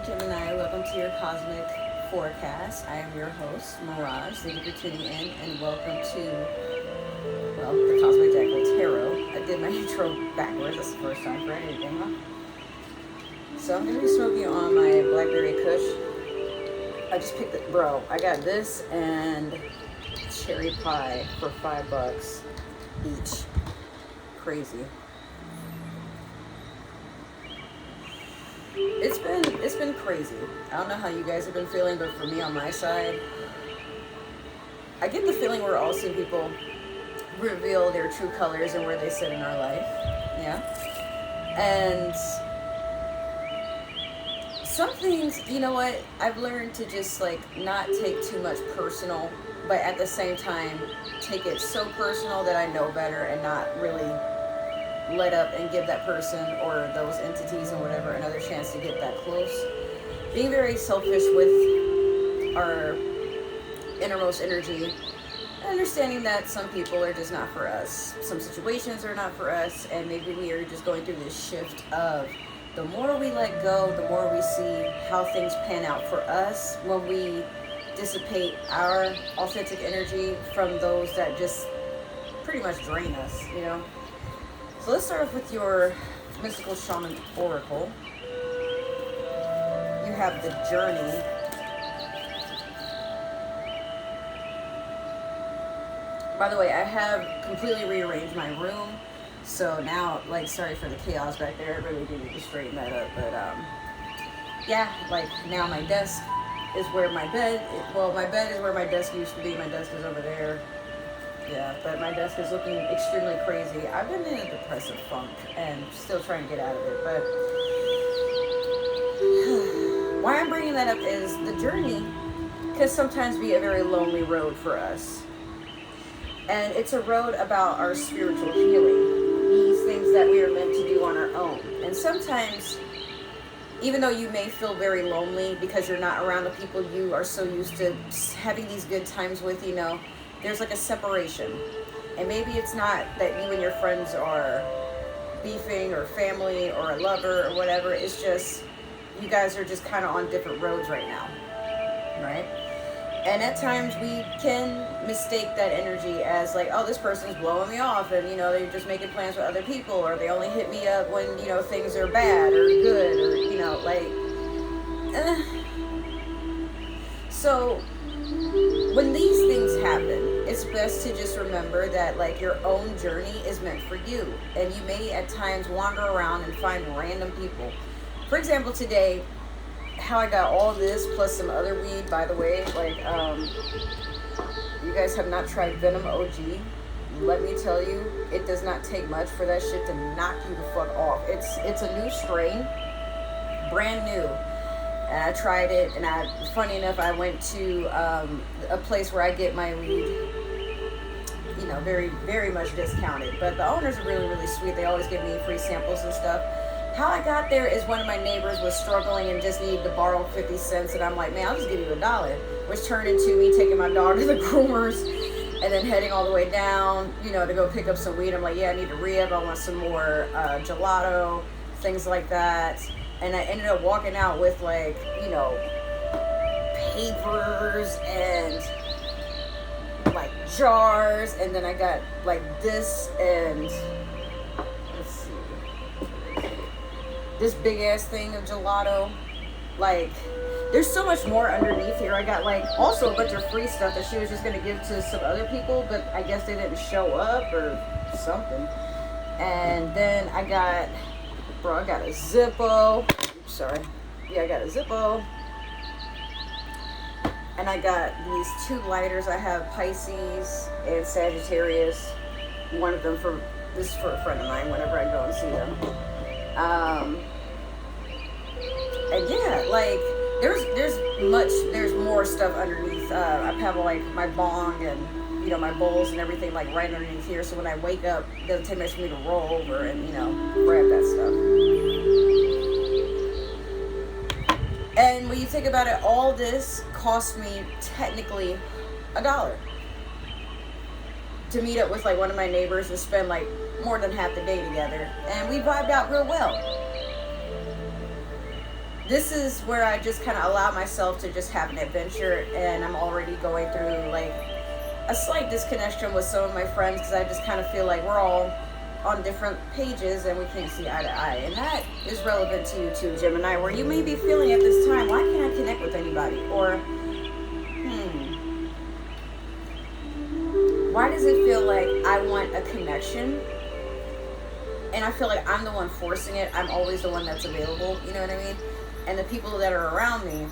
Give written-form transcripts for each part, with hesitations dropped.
Gemini. Welcome to your Cosmic Forecast. I am your host, Mirage. Thank you for tuning in, and welcome to, well, the Cosmic Jackal Tarot. I did my intro backwards. That's the first time for anything, huh? So I'm going to be smoking on my Blackberry Kush. I just picked it, bro. I got this and cherry pie for $5 each. Crazy. It's been crazy. I don't know how you guys have been feeling, but for me on my side, I get the feeling we're all seeing people reveal their true colors and where they sit in our life. Yeah. And some things, you know what, I've learned to just like not take too much personal, but at the same time take it so personal that I know better and not really let up and give that person or those entities and whatever another chance to get that close. Being very selfish with our innermost energy, understanding that some people are just not for us, some situations are not for us, and maybe we are just going through this shift of the more we let go, the more we see how things pan out for us when we dissipate our authentic energy from those that just pretty much drain us, you know. So let's start off with your mystical shaman oracle. You have the journey. By the way, I have completely rearranged my room. So now, like, sorry for the chaos back there. I really do need to straighten that up. But, yeah, like, now my desk is where my bed, my bed is where my desk used to be. My desk is over there. Yeah, but my desk is looking extremely crazy. I've been in a depressive funk and still trying to get out of it. But why I'm bringing that up is the journey can sometimes be a very lonely road for us. And it's a road about our spiritual healing. These things that we are meant to do on our own. And sometimes, even though you may feel very lonely because you're not around the people you are so used to having these good times with, you know, there's like a separation. And maybe it's not that you and your friends are beefing or family or a lover or whatever. It's just you guys are just kind of on different roads right now, right? And at times we can mistake that energy as like, oh, this person's blowing me off, and you know, they're just making plans with other people, or they only hit me up when, you know, things are bad or good, or, you know, like so when these things happen, it's best to just remember that like your own journey is meant for you, and you may at times wander around and find random people. For example, today, how I got all this plus some other weed, by the way, like, you guys have not tried Venom OG. Let me tell you, it does not take much for that shit to knock you the fuck off. It's a new strain, brand new. And I tried it, and funny enough, I went to a place where I get my weed, you know, very, very much discounted. But the owners are really, really sweet. They always give me free samples and stuff. How I got there is one of my neighbors was struggling and just needed to borrow 50 cents. And I'm like, man, I'll just give you $1. Which turned into me taking my dog to the groomers and then heading all the way down, you know, to go pick up some weed. I'm like, yeah, I need to re-up. I want some more gelato, things like that. And I ended up walking out with, like, you know, papers and, like, jars. And then I got, like, this and, let's see, this big-ass thing of gelato. Like, there's so much more underneath here. I got, like, also a bunch of free stuff that she was just going to give to some other people. But I guess they didn't show up or something. And then I got a Zippo. Oops, sorry. Yeah, I got a Zippo. And I got these 2 lighters. I have Pisces and Sagittarius. One of them this is for a friend of mine whenever I go and see them. And yeah, like there's more stuff underneath. I have like my bong and, you know, my bowls and everything like right underneath here. So when I wake up, it doesn't take much for me to roll over and, you know, grab that stuff. And when you think about it, all this cost me technically $1 to meet up with like one of my neighbors and spend like more than half the day together. And we vibed out real well. this is where I just kind of allow myself to just have an adventure, and I'm already going through like a slight disconnection with some of my friends because I just kind of feel like we're all on different pages and we can't see eye to eye. And that is relevant to you too, Gemini, where you may be feeling at this time, why can't I connect with anybody? Or, why does it feel like I want a connection and I feel like I'm the one forcing it? I'm always the one that's available, you know what I mean? And the people that are around me,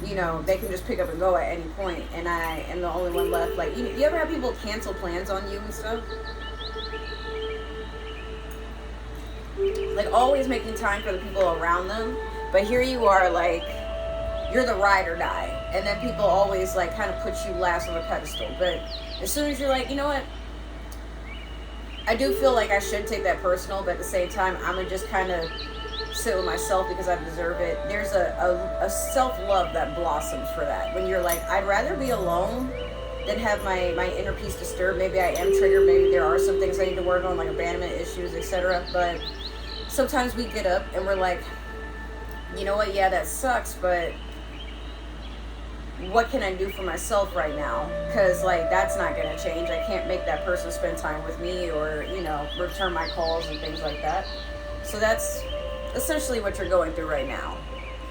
you know, they can just pick up and go at any point, and I am the only one left. Like, you ever have people cancel plans on you and stuff? Like, always making time for the people around them, but here you are, like, you're the ride or die, and then people always, like, kind of put you last on the pedestal. But as soon as you're like, you know what, I do feel like I should take that personal, but at the same time, I'm gonna just kind of sit with myself because I deserve it. There's a self-love that blossoms for that. When you're like, I'd rather be alone than have my inner peace disturbed. Maybe I am triggered. Maybe there are some things I need to work on, like abandonment issues, etc. But sometimes we get up and we're like, you know what? Yeah, that sucks, but what can I do for myself right now? Because, like, that's not going to change. I can't make that person spend time with me or, you know, return my calls and things like that. So that's essentially what you're going through right now.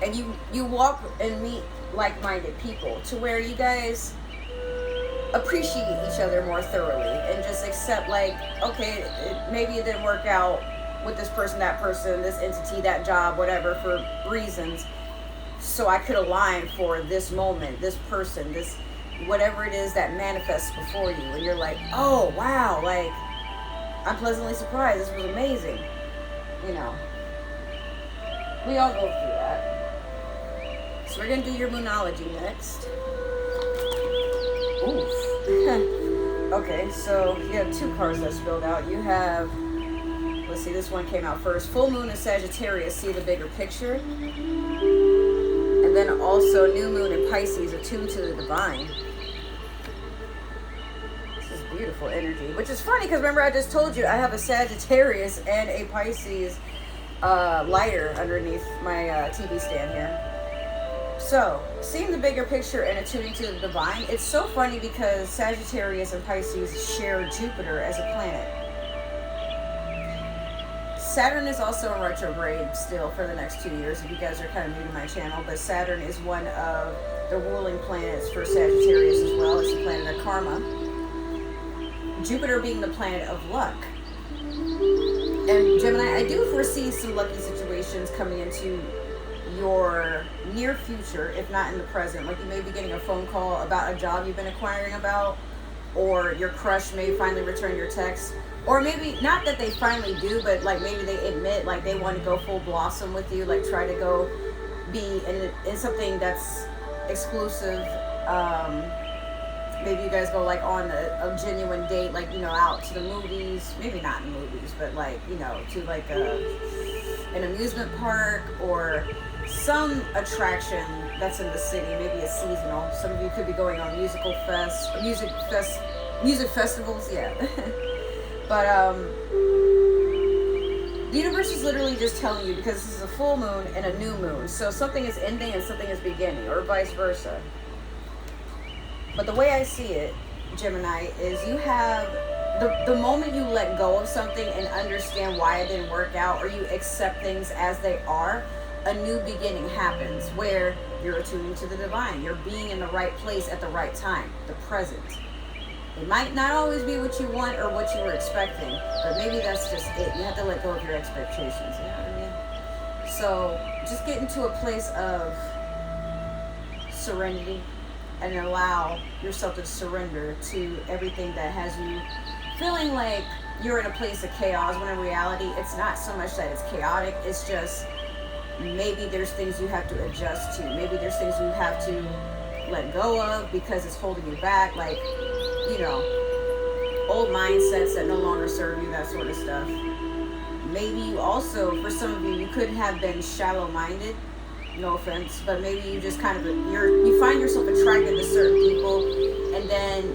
And you walk and meet like-minded people to where you guys appreciate each other more thoroughly and just accept, like, okay, maybe it didn't work out with this person, that person, this entity, that job, whatever, for reasons. So I could align for this moment, this person, this whatever it is that manifests before you. And you're like, oh, wow, like, I'm pleasantly surprised. This was amazing. You know, we all go through that. So we're going to do your Moonology next. Oof. Okay, so you have two cards that spilled out. You have, let's see, this one came out first. Full Moon in Sagittarius, see the bigger picture. And then also New Moon in Pisces, attuned to the divine. This is beautiful energy. Which is funny because remember I just told you I have a Sagittarius and a Pisces lighter underneath my TV stand here. So, seeing the bigger picture and attuning to the divine, it's so funny because Sagittarius and Pisces share Jupiter as a planet. Saturn is also in retrograde still for the next 2 years, if you guys are kind of new to my channel, but Saturn is one of the ruling planets for Sagittarius as well. It's the planet of karma. Jupiter being the planet of luck. And Gemini, I do foresee some lucky situations coming into your near future, if not in the present. Like you may be getting a phone call about a job you've been inquiring about, or your crush may finally return your text, or maybe not that they finally do, but like maybe they admit like they want to go full blossom with you, like try to go be in something that's exclusive. Maybe you guys go like on a genuine date, like, you know, out to the movies, maybe not in the movies, but like, you know, to like an amusement park or some attraction that's in the city. Maybe it's seasonal. Some of you could be going on music festivals, yeah. But the universe is literally just telling you, because this is a full moon and a new moon, so something is ending and something is beginning, or vice versa. But the way I see it, Gemini, is you have the moment you let go of something and understand why it didn't work out, or you accept things as they are, a new beginning happens where you're attuning to the divine. You're being in the right place at the right time, the present. It might not always be what you want or what you were expecting, but maybe that's just it. You have to let go of your expectations, you know what I mean? So just get into a place of serenity and allow yourself to surrender to everything that has you feeling like you're in a place of chaos, when in reality it's not so much that it's chaotic, it's just maybe there's things you have to adjust to. Maybe there's things you have to let go of because it's holding you back, like, you know, old mindsets that no longer serve you, that sort of stuff. Maybe you also, for some of you, you could have been shallow-minded, no offense, but maybe you just kind of, you find yourself attracted to certain people, and then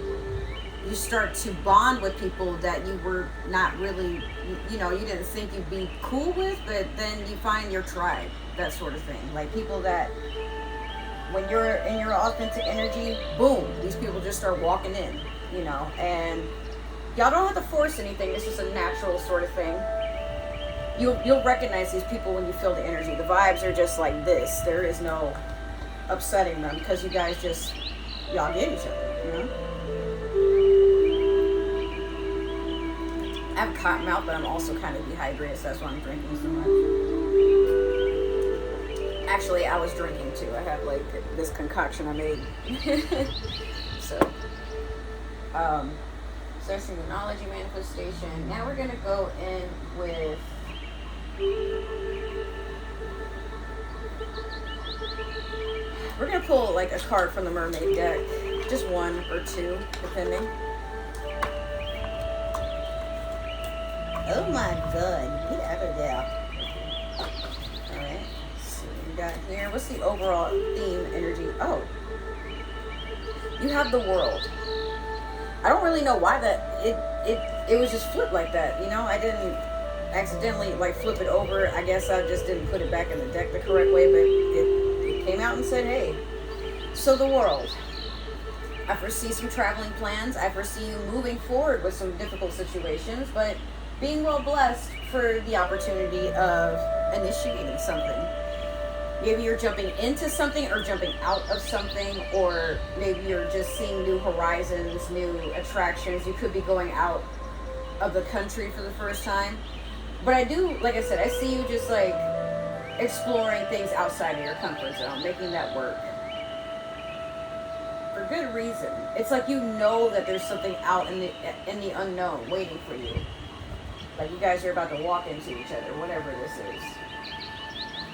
you start to bond with people that you were not really, you know, you didn't think you'd be cool with, but then you find your tribe. that sort of thing. Like people that, when you're in your authentic energy, boom, these people just start walking in, you know, and y'all don't have to force anything. It's just a natural sort of thing. You'll recognize these people when you feel the energy. The vibes are just like this. There is no upsetting them because you guys just, y'all get each other, you know? I have a cotton mouth, but I'm also kind of dehydrated, so that's why I'm drinking so much. Actually, I was drinking too. I have like this concoction I made. So, searching the knowledge manifestation. Now we're gonna go in with we're gonna pull like a card from the mermaid deck, just one or two, depending. Oh my god, get out of there. Alright, so we got here. What's the overall theme energy? Oh, you have the world. I don't really know why that it was just flipped like that, you know? I didn't accidentally like flip it over. I guess I just didn't put it back in the deck the correct way, but it came out and said, hey. So the world. I foresee some traveling plans. I foresee you moving forward with some difficult situations, but being well blessed for the opportunity of initiating something. Maybe you're jumping into something or jumping out of something, or maybe you're just seeing new horizons, new attractions. You could be going out of the country for the first time. But I do, like I said, I see you just like exploring things outside of your comfort zone, making that work. For good reason. It's like you know that there's something out in the unknown waiting for you. Like you guys are about to walk into each other, whatever this is.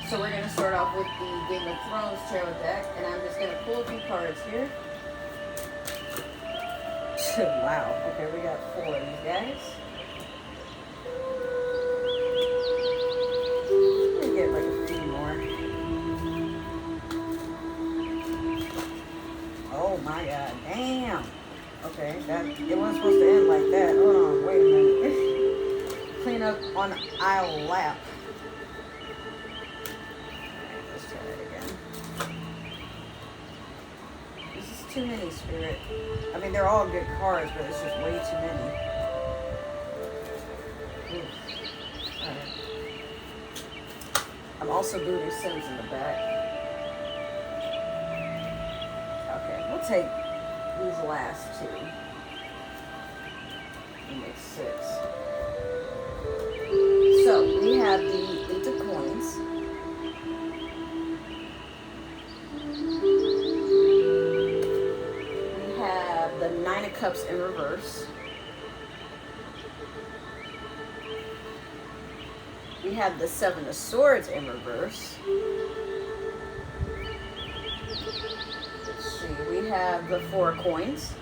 So we're going to start off with the Game of Thrones tarot deck, and I'm just going to pull a few cards here. Wow. Okay, we got 4 of these guys. Let me get like a few more. Oh my god, damn. Okay, that it wasn't supposed to end like that. Hold on, wait a minute. Clean up on aisle lap. Too many, Spirit. I mean, they're all good cards, but it's just way too many. Alright. I'm also booting Sims in the back. Okay, we'll take these last 2. We'll make 6. So, we have the 8 of coins. The 9 of Cups in reverse. We have the 7 of Swords in reverse. Let's see, we have the 4 of Coins.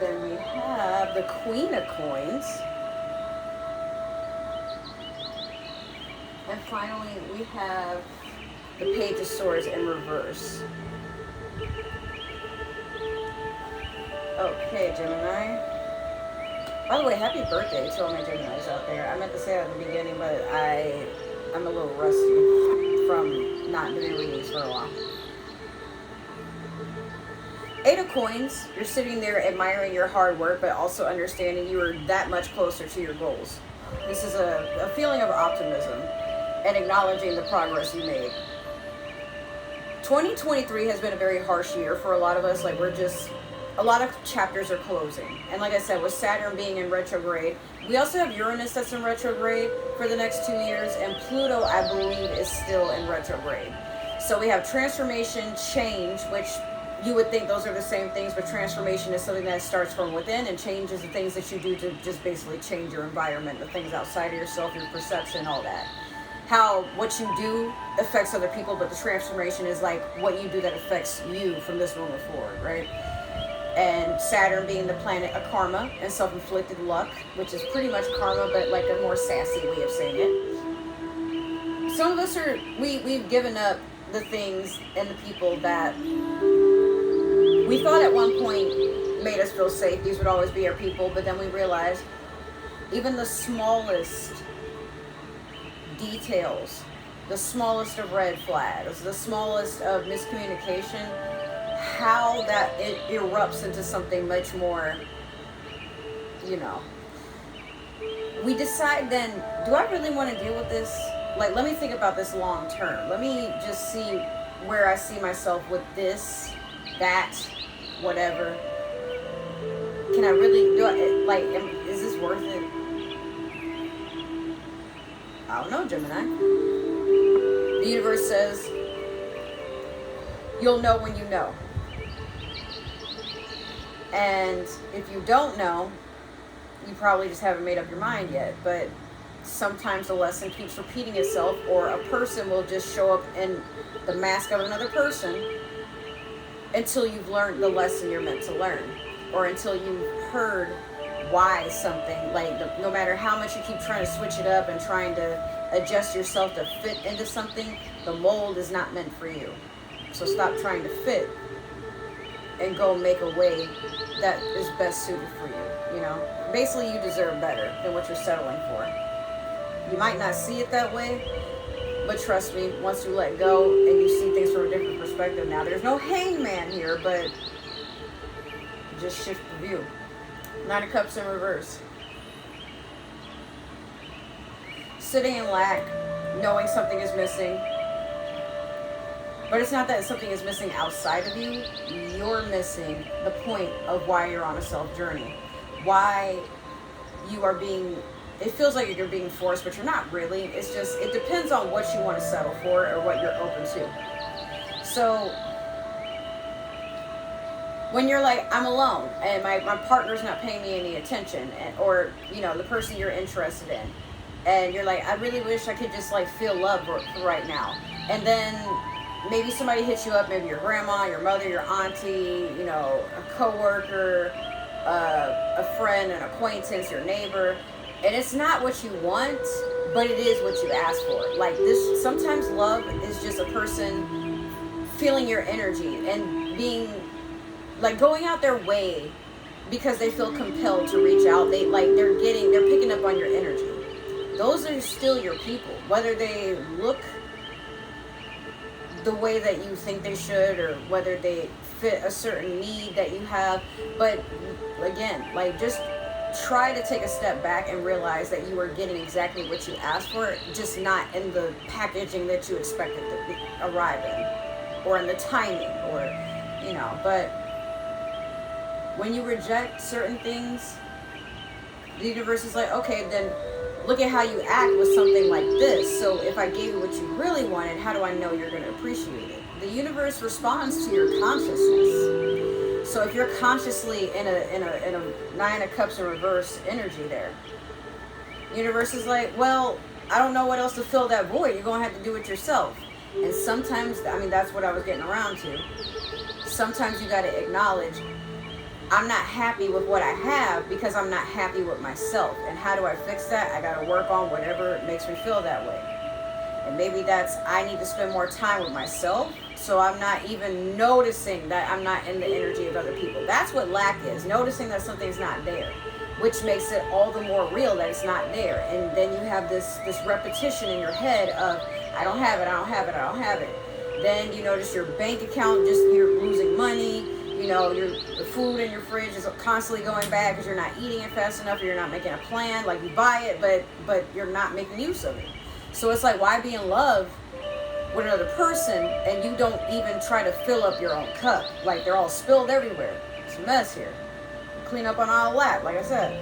Then we have the Queen of Coins. And finally, we have the Page of Swords in reverse. Okay, Gemini. By the way, happy birthday to all my Geminis out there. I meant to say that at the beginning, but I'm a little rusty from not doing readings for a while. 8 of Coins. You're sitting there admiring your hard work, but also understanding you are that much closer to your goals. This is a feeling of optimism and acknowledging the progress you made. 2023 has been a very harsh year for a lot of us. Like a lot of chapters are closing. And like I said, with Saturn being in retrograde, we also have Uranus that's in retrograde for the next 2 years, and Pluto, I believe, is still in retrograde. So we have transformation, change, which you would think those are the same things, but transformation is something that starts from within, and change is the things that you do to just basically change your environment, the things outside of yourself, your perception, all that. How what you do affects other people, but the transformation is like what you do that affects you from this moment forward, right? And Saturn being the planet of karma and self-inflicted luck, which is pretty much karma, but like a more sassy way of saying it. Some of us we've given up the things and the people that we thought at one point made us feel safe. These would always be our people, but then we realized even the smallest details, the smallest of red flags, the smallest of miscommunication, how that it erupts into something much more, you know. We decide then, do I really want to deal with this? Like, let me think about this long term. Let me just see where I see myself with this, that, whatever. Can I really do it? Like, is this worth it? I don't know, Gemini. The universe says, you'll know when you know. And if you don't know, you probably just haven't made up your mind yet. But sometimes the lesson keeps repeating itself, or a person will just show up in the mask of another person until you've learned the lesson you're meant to learn, or until you've heard why something, like, no matter how much you keep trying to switch it up and trying to adjust yourself to fit into something, the mold is not meant for you. So stop trying to fit and go make a way that is best suited for you. You know, basically you deserve better than what you're settling for. You might not see it that way, but trust me, once you let go and you see things from a different perspective, now there's no hangman here, but just shift the view. 9 of Cups in reverse. Sitting in lack, knowing something is missing. But it's not that something is missing outside of you. You're missing the point of why you're on a self journey. Why you are being, it feels like you're being forced, but you're not really. It's just, it depends on what you want to settle for or what you're open to. So when you're like, I'm alone and my partner's not paying me any attention, or, you know, the person you're interested in, and you're like, I really wish I could just like feel love right now. And then maybe somebody hits you up, maybe your grandma, your mother, your auntie, you know, a coworker, a friend, an acquaintance, your neighbor, and it's not what you want, but it is what you asked for. Like this, sometimes love is just a person feeling your energy and being like going out their way because they feel compelled to reach out. They're picking up on your energy. Those are still your people, whether they look the way that you think they should, or whether they fit a certain need that you have. But again, like, just try to take a step back and realize that you are getting exactly what you asked for, just not in the packaging that you expected to arrive in, or in the timing, or, you know. But when you reject certain things, the universe is like, okay, then look at how you act with something like this. So if I gave you what you really wanted, how do I know you're going to appreciate it? The universe responds to your consciousness. So if you're consciously in a 9 of Cups in reverse energy there, the universe is like, well, I don't know what else to fill that void. You're going to have to do it yourself. And sometimes, I mean, that's what I was getting around to. Sometimes you got to acknowledge, I'm not happy with what I have because I'm not happy with myself. And how do I fix that? I got to work on whatever makes me feel that way. And maybe that's, I need to spend more time with myself, so I'm not even noticing that I'm not in the energy of other people. That's what lack is, noticing that something's not there, which makes it all the more real that it's not there. And then you have this repetition in your head of, I don't have it, I don't have it, I don't have it. Then you notice your bank account, just you're losing money. You know, the food in your fridge is constantly going bad because you're not eating it fast enough, or you're not making a plan. Like, you buy it, but you're not making use of it. So it's like, why be in love with another person and you don't even try to fill up your own cup? Like, they're all spilled everywhere. It's a mess here. Clean up on our lap, like I said.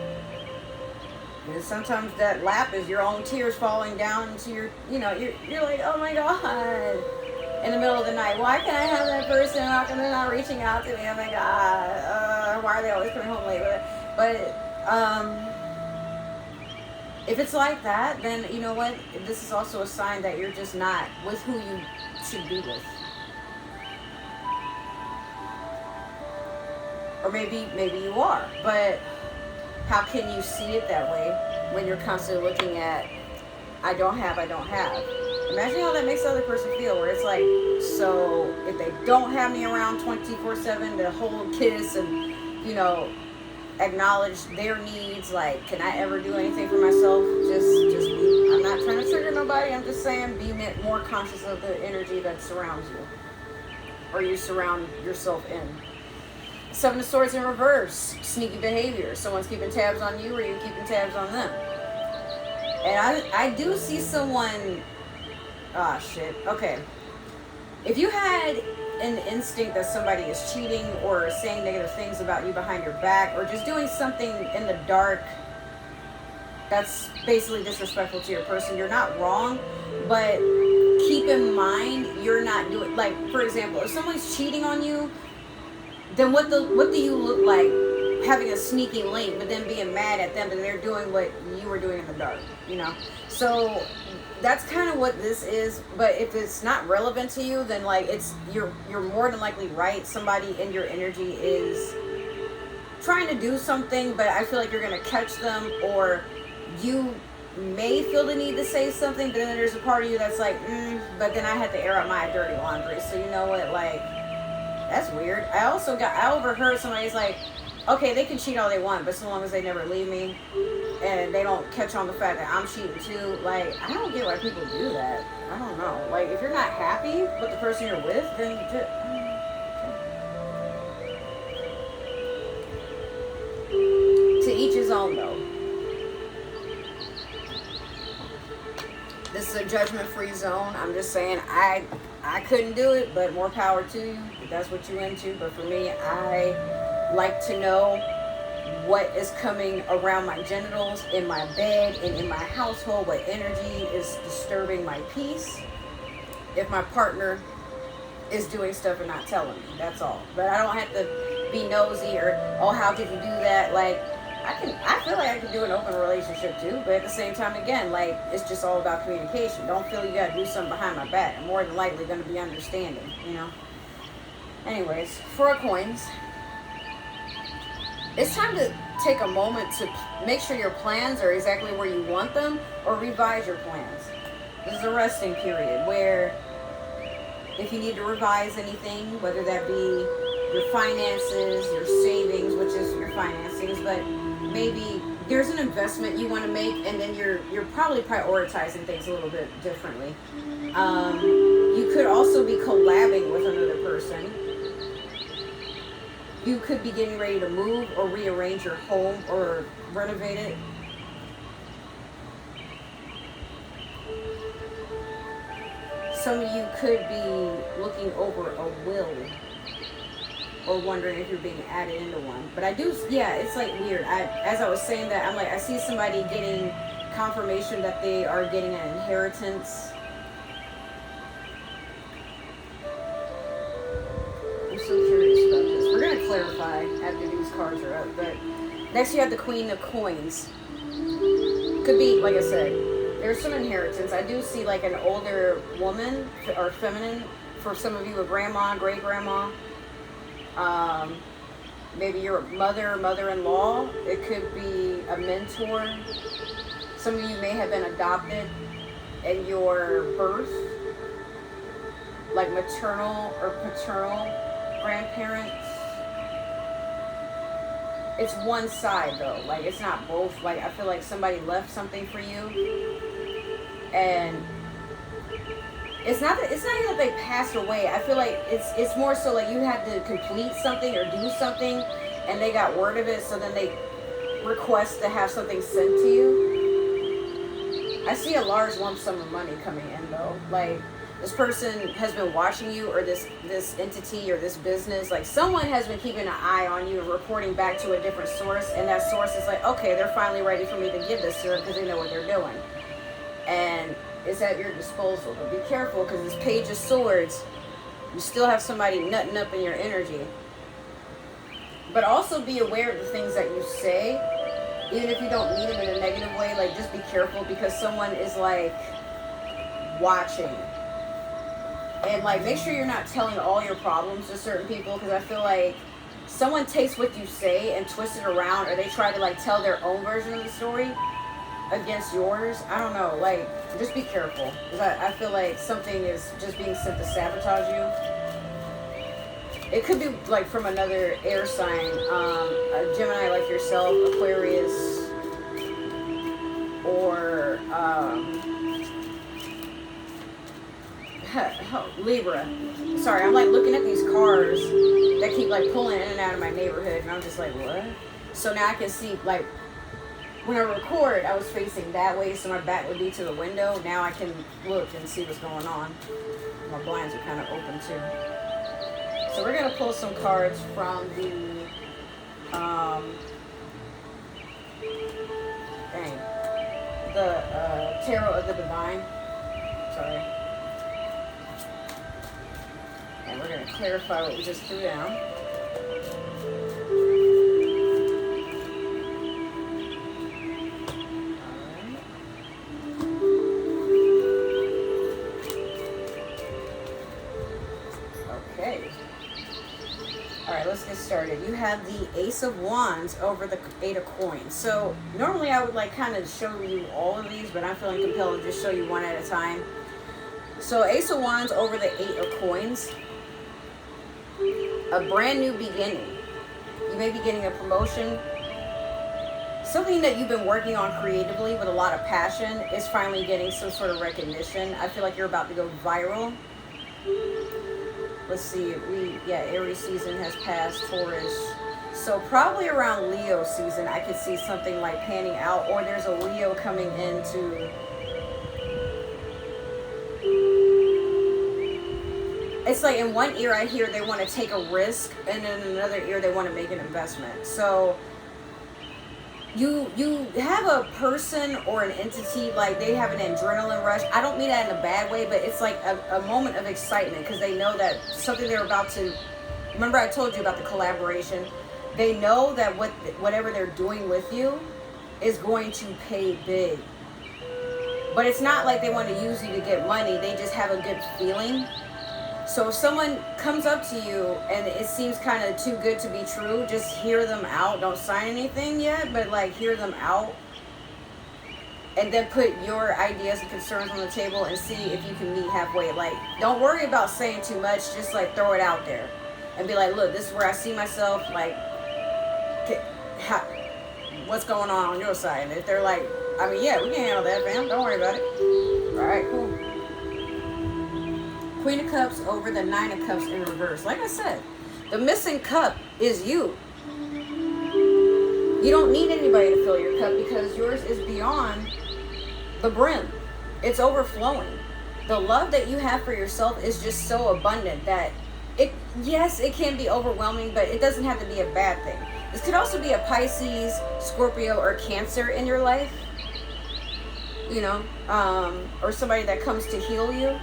And sometimes that lap is your own tears falling down into your, you know, you're like, oh my God. In the middle of the night, why can't I have that person? How come they're not reaching out to me? Oh my God. Why are they always coming home late? But if it's like that, then you know what? This is also a sign that you're just not with who you should be with. Or maybe you are. But how can you see it that way when you're constantly looking at, I don't have. Imagine how that makes the other person feel, where it's like, so if they don't have me around 24/7 to hold, kiss, and, you know, acknowledge their needs, like, can I ever do anything for myself? Just be. I'm not trying to trigger nobody. everybody. I'm just saying, be more conscious of the energy that surrounds you, or you surround yourself in. Seven of Swords in reverse, sneaky behavior. Someone's keeping tabs on you, or you're keeping tabs on them. And I do see someone. Ah, shit. Okay. If you had an instinct that somebody is cheating or saying negative things about you behind your back, or just doing something in the dark that's basically disrespectful to your person, you're not wrong, but keep in mind you're not doing, like, for example, if someone's cheating on you, then what do you look like having a sneaky link, but then being mad at them that they're doing what you were doing in the dark, you know? So that's kind of what this is. But if it's not relevant to you, then like you're more than likely right. Somebody in your energy is trying to do something, but I feel like you're gonna catch them, or you may feel the need to say something, but then there's a part of you that's like, but then I had to air out my dirty laundry. So you know what, like, that's weird. I overheard somebody's like, okay, they can cheat all they want, but so long as they never leave me and they don't catch on the fact that I'm cheating too. Like, I don't get why people do that. I don't know. Like, if you're not happy with the person you're with, then just... To each his own, though. This is a judgment-free zone. I'm just saying, I couldn't do it, but more power to you if that's what you into. But for me, I like to know what is coming around my genitals, in my bed, and in my household, what energy is disturbing my peace. If my partner is doing stuff and not telling me, that's all. But I don't have to be nosy or, oh, how did you do that? Like, I feel like I can do an open relationship too, but at the same time, again, like, it's just all about communication. Don't feel you gotta do something behind my back. I'm more than likely gonna be understanding, you know? Anyways, 4 of Coins. It's time to take a moment to make sure your plans are exactly where you want them, or revise your plans. This is a resting period where if you need to revise anything, whether that be your finances, your savings, which is your financings, but maybe there's an investment you want to make, and then you're probably prioritizing things a little bit differently. You could also be collabing with another person. You could be getting ready to move or rearrange your home or renovate it. Some of you could be looking over a will or wondering if you're being added into one. But I do, yeah, it's like weird. As I was saying that, I'm like, I see somebody getting confirmation that they are getting an inheritance. I'm so curious about this. We're going to clarify after these cards are up. But next you have the Queen of Coins. Could be, like I said, there's some inheritance. I do see like an older woman or feminine. For some of you, a grandma, great-grandma. Maybe your mother-in-law. It could be a mentor. Some of you may have been adopted at your birth, like maternal or paternal grandparents. It's one side though, like it's not both. Like I feel like somebody left something for you, and it's not even that they passed away. I feel like it's more so like you had to complete something or do something, and they got word of it, so then they request to have something sent to you. I see a large lump sum of money coming in though. Like this person has been watching you, or this entity or this business, like someone has been keeping an eye on you and reporting back to a different source, and that source is like, okay, they're finally ready for me to give this to them because they know what they're doing. And it's at your disposal. But be careful, because this Page of Swords, you still have somebody nutting up in your energy. But also be aware of the things that you say, even if you don't mean them in a negative way. Like, just be careful, because someone is like watching. And like, make sure you're not telling all your problems to certain people, because I feel like someone takes what you say and twists it around, or they try to like tell their own version of the story against yours. I don't know, like, just be careful, because I feel like something is just being sent to sabotage you. It could be like from another air sign, a Gemini like yourself, Aquarius, or Libra. Sorry, I'm like looking at these cars that keep like pulling in and out of my neighborhood, and I'm just like, what? So now I can see, like, when I record, I was facing that way, so my back would be to the window. Now I can look and see what's going on. My blinds are kind of open too. So we're gonna pull some cards from the Tarot of the Divine. Sorry. And we're gonna clarify what we just threw down. Let's get started. You have the Ace of Wands over the Eight of Coins. So normally I would like kind of show you all of these, but I'm feeling compelled to just show you one at a time. So Ace of Wands over the Eight of Coins. A brand new beginning. You may be getting a promotion. Something that you've been working on creatively with a lot of passion is finally getting some sort of recognition. I feel like you're about to go viral. Let's see, Aries season has passed, Taurus. So probably around Leo season, I could see something like panning out, or there's a Leo coming into. It's like in one ear I hear they want to take a risk, and in another ear they want to make an investment. So you have a person or an entity, like they have an adrenaline rush. I don't mean that in a bad way, but it's like a moment of excitement because they know that something they're about to. Remember I told you about the collaboration. They know that whatever they're doing with you is going to pay big. But it's not like they want to use you to get money. They just have a good feeling. So if someone comes up to you and it seems kind of too good to be true, just hear them out. Don't sign anything yet, but like hear them out. And then put your ideas and concerns on the table and see if you can meet halfway. Like, don't worry about saying too much. Just like throw it out there and be like, look, this is where I see myself. Like, what's going on your side? And if they're like, I mean, yeah, we can handle that, fam. Don't worry about it. All right, cool. Queen of Cups over the Nine of Cups in reverse. Like I said, the missing cup is you. You don't need anybody to fill your cup because yours is beyond the brim. It's overflowing. The love that you have for yourself is just so abundant that it can be overwhelming, but it doesn't have to be a bad thing. This could also be a Pisces, Scorpio, or Cancer in your life. You know, or somebody that comes to heal you.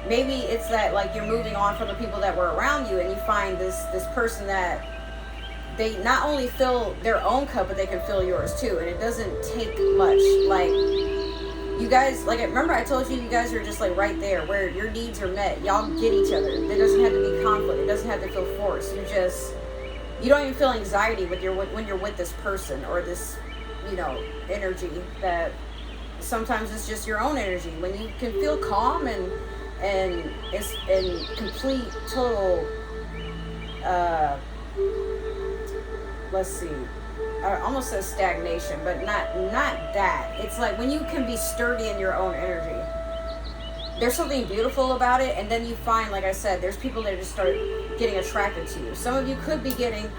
Maybe it's that like you're moving on from the people that were around you and you find this person that they not only fill their own cup, but they can fill yours too. And it doesn't take much. Like, you guys, like, remember I told you guys are just like right there where your needs are met. Y'all get each other. There doesn't have to be conflict. It doesn't have to feel forced. You don't even feel anxiety when you're with this person or this, energy that sometimes it's just your own energy. When you can feel calm and it's in complete total let's see, I almost said stagnation, but not that. It's like when you can be sturdy in your own energy, there's something beautiful about it. And then you find, like I said, there's people that just start getting attracted to you. Some of you could be getting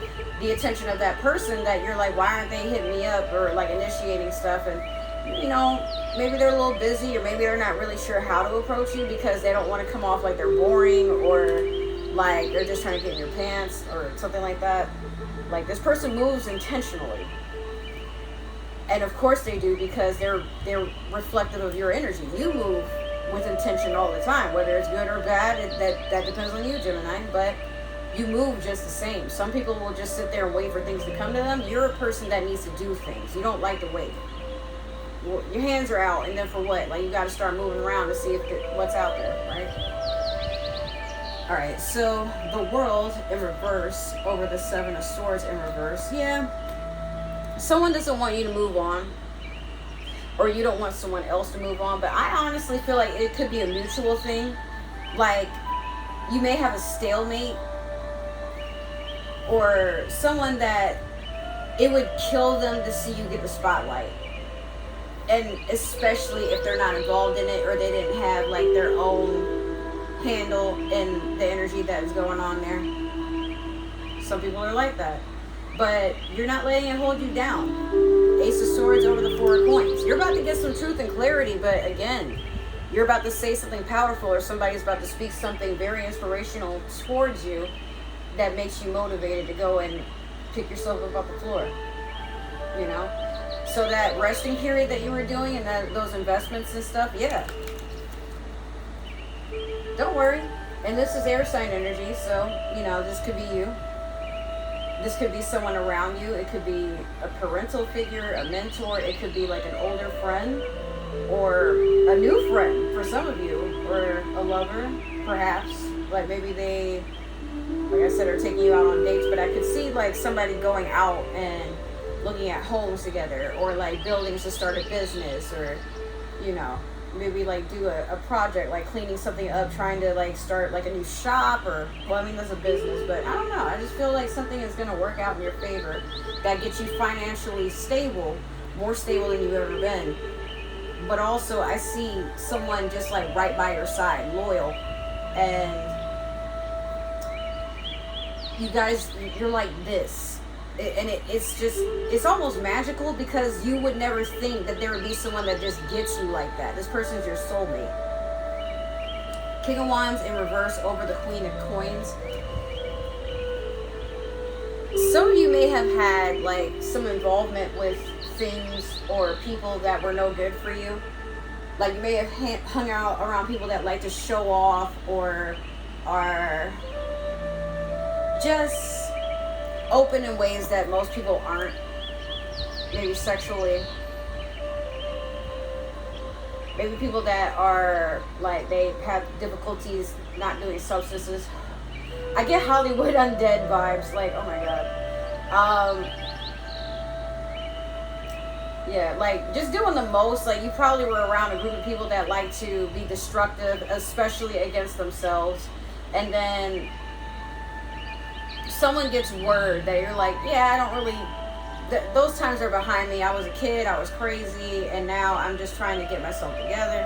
the attention of that person that you're like, why aren't they hitting me up or like initiating stuff? And maybe they're a little busy, or maybe they're not really sure how to approach you because they don't want to come off like they're boring or like they're just trying to get in your pants or something like that. Like, this person moves intentionally. And of course they do, because they're reflective of your energy. You move with intention all the time, whether it's good or bad. That depends on you, Gemini, but you move just the same. Some people will just sit there and wait for things to come to them. You're a person that needs to do things. You don't like to wait. Well, your hands are out, and then for what? Like, you got to start moving around to see what's out there, right? All right, so the World in reverse over the Seven of Swords in reverse. Yeah, someone doesn't want you to move on, or you don't want someone else to move on, but I honestly feel like it could be a mutual thing. Like, you may have a stalemate, or someone that it would kill them to see you get the spotlight. and especially if they're not involved in it, or they didn't have like their own handle in the energy that is going on there. Some people are like that, but you're not letting it hold you down. Ace of Swords over the Four of Coins. You're about to get some truth and clarity, but again, you're about to say something powerful, or somebody's about to speak something very inspirational towards you that makes you motivated to go and pick yourself up off the floor. You know? So that resting period that you were doing, and those investments and stuff, yeah. Don't worry. And this is air sign energy, so, you know, this could be you. This could be someone around you. It could be a parental figure, a mentor. It could be like an older friend, or a new friend for some of you, or a lover, perhaps. Like maybe they, like I said, are taking you out on dates, but I could see like somebody going out and looking at homes together, or like buildings to start a business, or, you know, maybe like do a project, like cleaning something up, trying to like start like a new shop, or, well, I mean, that's a business, but I don't know. I just feel like something is going to work out in your favor that gets you financially stable, more stable than you've ever been. But also I see someone just like right by your side, loyal, and you guys, you're like this. And it's almost magical, because you would never think that there would be someone that just gets you like that. This person's your soulmate. King of Wands in reverse over the Queen of Coins. Some of you may have had like some involvement with things or people that were no good for you. Like you may have hung out around people that like to show off, or are just open in ways that most people aren't, maybe sexually. Maybe people that are like, they have difficulties not doing substances. I get Hollywood undead vibes, like, oh my god. Yeah, like just doing the most. Like you probably were around a group of people that like to be destructive, especially against themselves, and then someone gets word that you're like, yeah, I don't really, those times are behind me. I was a kid, I was crazy, and now I'm just trying to get myself together.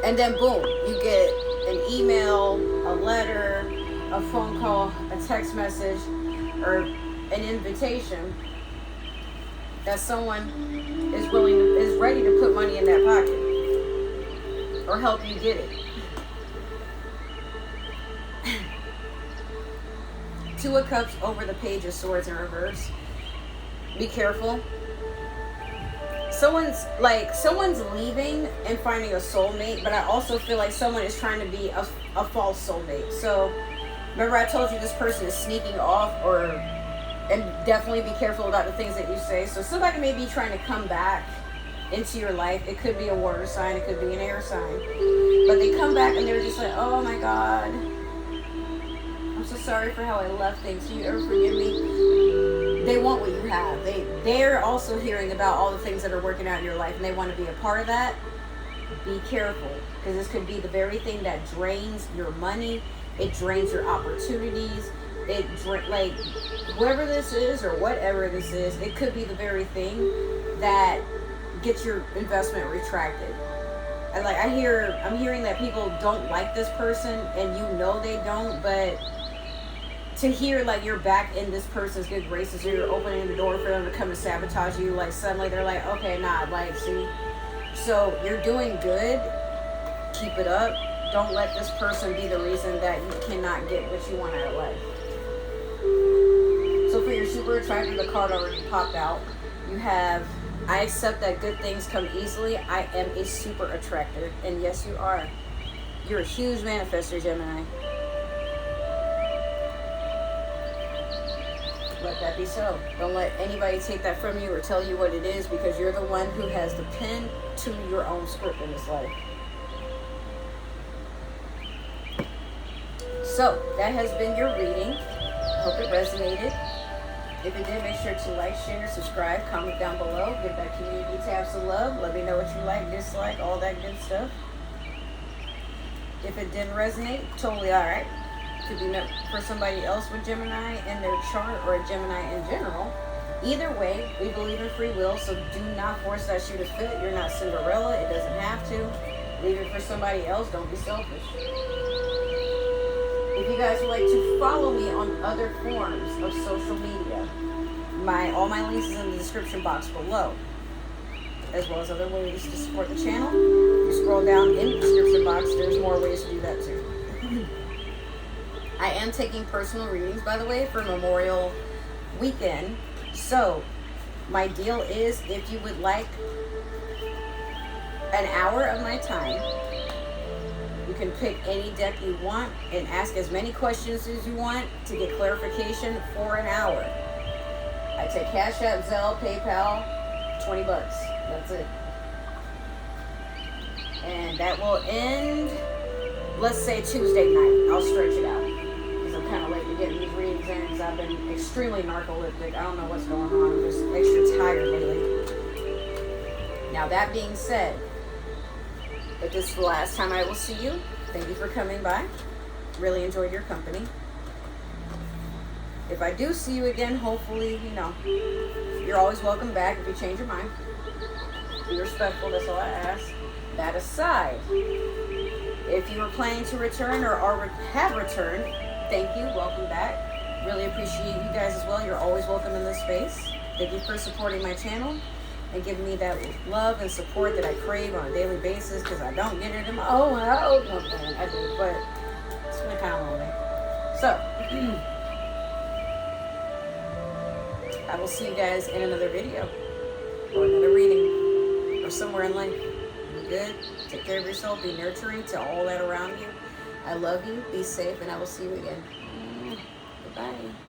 And then boom, you get an email, a letter, a phone call, a text message, or an invitation that someone is ready to put money in that pocket or help you get it. Two of Cups over the Page of Swords in reverse. Be careful. Someone's leaving and finding a soulmate, but I also feel like someone is trying to be a false soulmate. So remember I told you this person is sneaking off, and definitely be careful about the things that you say. So somebody may be trying to come back into your life. It could be a water sign, it could be an air sign, but they come back and they're just like, oh my god, I'm so sorry for how I left things. Can you ever forgive me? They want what you have. They're also hearing about all the things that are working out in your life, and they want to be a part of that. Be careful, because this could be the very thing that drains your money. It drains your opportunities. Like whoever this is or whatever this is, it could be the very thing that gets your investment retracted. And like I'm hearing that people don't like this person, and you know they don't, but to hear like you're back in this person's good graces, or you're opening the door for them to come and sabotage you, like suddenly they're like, okay, nah, like, see, so you're doing good, keep it up. Don't let this person be the reason that you cannot get what you want out of life. So for your super attractor, the card already popped out. You have, I accept that good things come easily. I am a super attractor, and yes, you are. You're a huge manifestor, Gemini. Let that be so. Don't let anybody take that from you or tell you what it is, because you're the one who has the pen to your own script in this life. So that has been your reading. Hope it resonated. If it did, make sure to like, share, subscribe, comment down below. Give that community tab some love. Let me know what you like, dislike, all that good stuff. If it didn't resonate, totally alright. Could be meant for somebody else with Gemini in their chart, or a Gemini in general. Either way, we believe in free will, so do not force that shoe to fit. You're not Cinderella. It doesn't have to. Leave it for somebody else. Don't be selfish. If you guys would like to follow me on other forms of social media, all my links is in the description box below, as well as other ways to support the channel. If you scroll down in the description box, there's more ways to do that too. I am taking personal readings, by the way, for Memorial Weekend. So my deal is, if you would like an hour of my time, you can pick any deck you want and ask as many questions as you want to get clarification for an hour. I take Cash App, Zelle, PayPal, $20. That's it. And that will end, let's say, Tuesday night. I'll stretch it out because I'm kind of late to getting these readings in because I've been extremely narcoleptic. I don't know what's going on. I'm just extra tired lately. Now, that being said, if this is the last time I will see you, thank you for coming by. Really enjoyed your company. If I do see you again, hopefully, you're always welcome back if you change your mind. Be respectful, that's all I ask. That aside, if you were planning to return or have returned, thank you, welcome back. Really appreciate you guys as well. You're always welcome in this space. Thank you for supporting my channel and giving me that love and support that I crave on a daily basis, because I don't get it in my own house. No, I do, but it's been kind of lonely. So, I will see you guys in another video or another reading or somewhere in life. Be good. Take care of yourself. Be nurturing to all that around you. I love you. Be safe, and I will see you again.